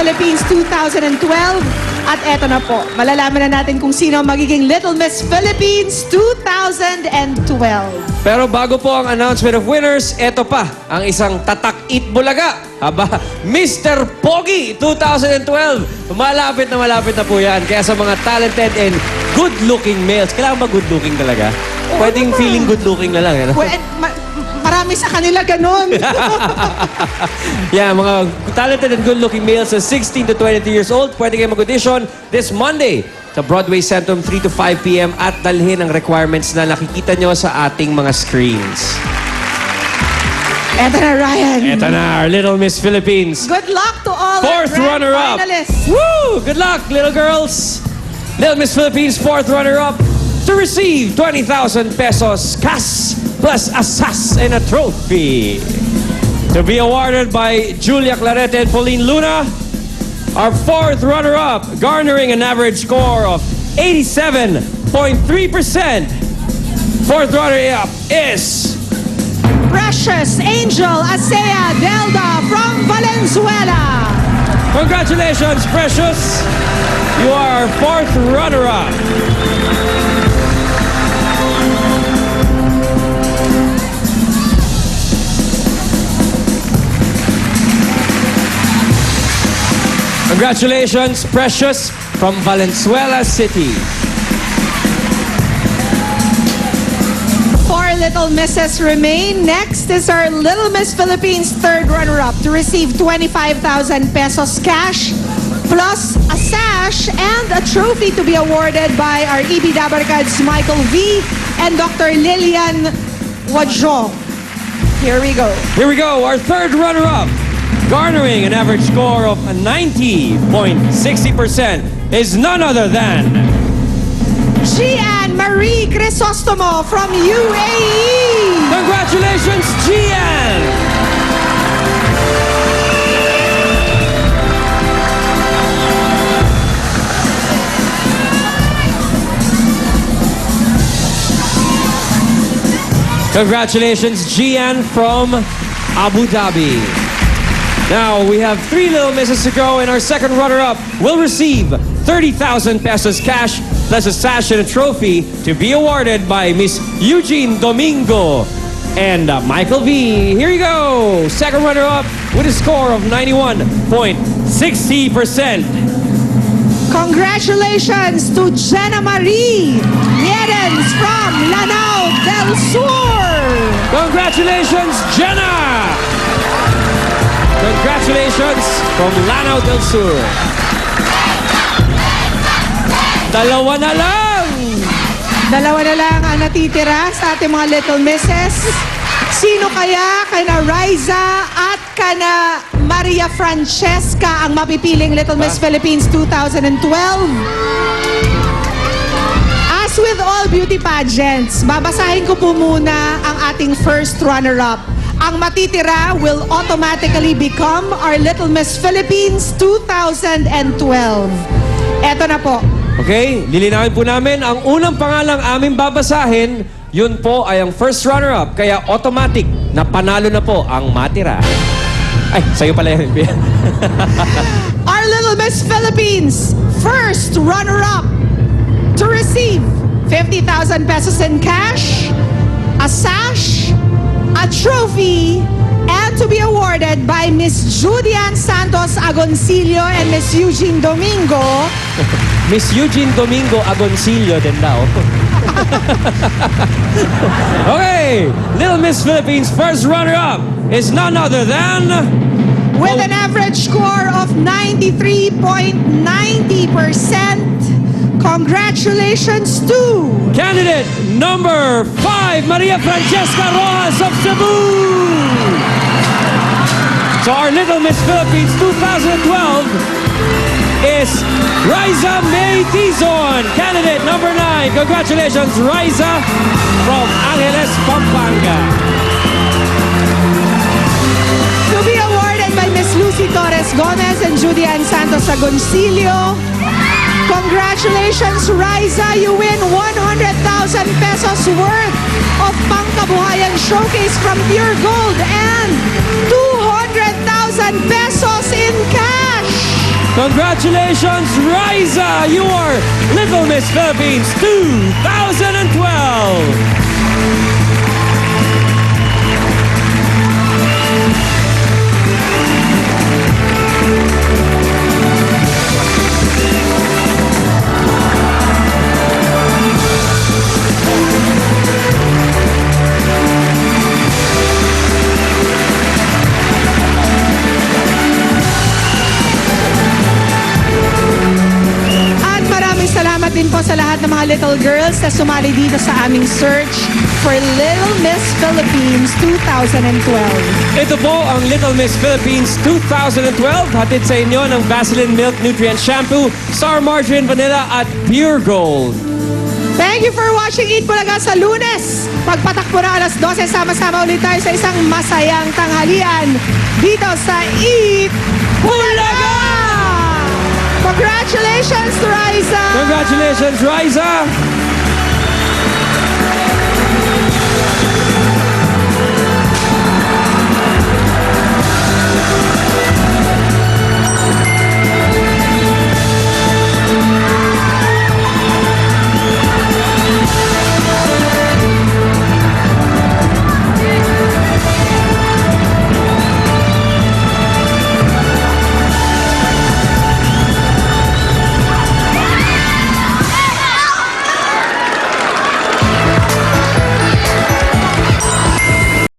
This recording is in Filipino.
Philippines 2012. At eto na po, malalaman na natin kung sino ang magiging Little Miss Philippines 2012. Pero bago po ang announcement of winners, eto pa ang isang tatak Eat Bulaga. Aba, Mr. Pogi 2012. Malapit na po yan. Kaya sa mga talented and good-looking males, kailangan ba good-looking talaga? Pwedeng feeling good-looking na lang. Eh, no? Marami sa kanila ganun. Yeah, mga talented and good-looking males sa 16 to 22 years old, pwede kayo mag-audition this Monday sa Broadway Centrum 3 to 5 p.m. at dalhin ang requirements na nakikita nyo sa ating mga screens. Eto na, Ryan. Eto na, our Little Miss Philippines. Good luck to all Fourth our grand runner-up. finalists. Woo! Good luck, little girls. Little Miss Philippines, fourth runner-up to receive 20,000 pesos cash plus a sas and a trophy. To be awarded by Julia Clarete and Pauline Luna. Our fourth runner-up, garnering an average score of 87.3%. Fourth runner-up is Precious Angel Asea Delda from Valenzuela. Congratulations, Precious. You are our fourth runner-up. Congratulations, Precious from Valenzuela City. Four Little Misses remain. Next is our Little Miss Philippines third runner-up to receive 25,000 pesos cash plus a sash and a trophy to be awarded by our EB Dabarkads Michael V and Dr. Lilian Wadjo. Here we go. Here we go, our third runner-up, garnering an average score of 90.60%, is none other than Gian Marie Crisostomo from UAE. Congratulations, Gian! Congratulations, Gian from Abu Dhabi. Now, we have three Little Misses to go, and our second runner-up will receive 30,000 pesos cash plus a sash and a trophy to be awarded by Miss Eugene Domingo and Michael V. Here you go! Second runner-up with a score of 91.60%. Congratulations to Jenna Marie Mierens from Lanao del Sur. Congratulations, Jenna! Congratulations from Lanao del Sur. Dalawa na lang! Dalawa na lang ang natitira sa ating mga Little Misses. Sino kaya kana Riza at kana Maria Francesca ang mapipiling Little Miss Philippines 2012? As with all beauty pageants, babasahin ko po muna ang ating first runner-up. Ang matitira will automatically become our Little Miss Philippines 2012. Eto na po. Okay, lilinawin po namin, ang unang pangalang aming babasahin, yun po ay ang first runner-up, kaya automatic na panalo na po ang matira. Ay, sa'yo pala yan. Our Little Miss Philippines first runner-up to receive 50,000 pesos in cash, a sash, a trophy, and to be awarded by Miss Judian Santos Agoncillo and Miss Eugene Domingo. Miss Eugene Domingo Agoncillo din daw. Okay, Little Miss Philippines first runner-up is none other than With an average score of 93.90%, congratulations to candidate number 5, Maria Francesca Rojas of Cebu. So our Little Miss Philippines 2012 is Riza May Tizon, candidate number 9. Congratulations, Riza from Angeles, Pampanga. to be awarded by Miss Lucy Torres Gomez and Judian Santos Agoncillo. Congratulations, Riza. You win 100,000 pesos worth of Pangkabuhayan Showcase from Pure Gold and 200,000 pesos in cash. Congratulations, Riza! You are Little Miss Philippines 2012! At maraming salamat din po sa lahat ng mga little girls na sumali dito sa aming search for Little Miss Philippines 2012. Ito po ang Little Miss Philippines 2012. Hatid sa inyo ng Vaseline Milk Nutrient Shampoo, Star Margarine Vanilla at Pure Gold. Thank you for watching Eat Bulaga sa Lunes. Pagpatakbo na alas 12, sama-sama ulit tayo sa isang masayang tanghalian dito sa Eat Bulaga! Congratulations, Riza! Congratulations, Riza!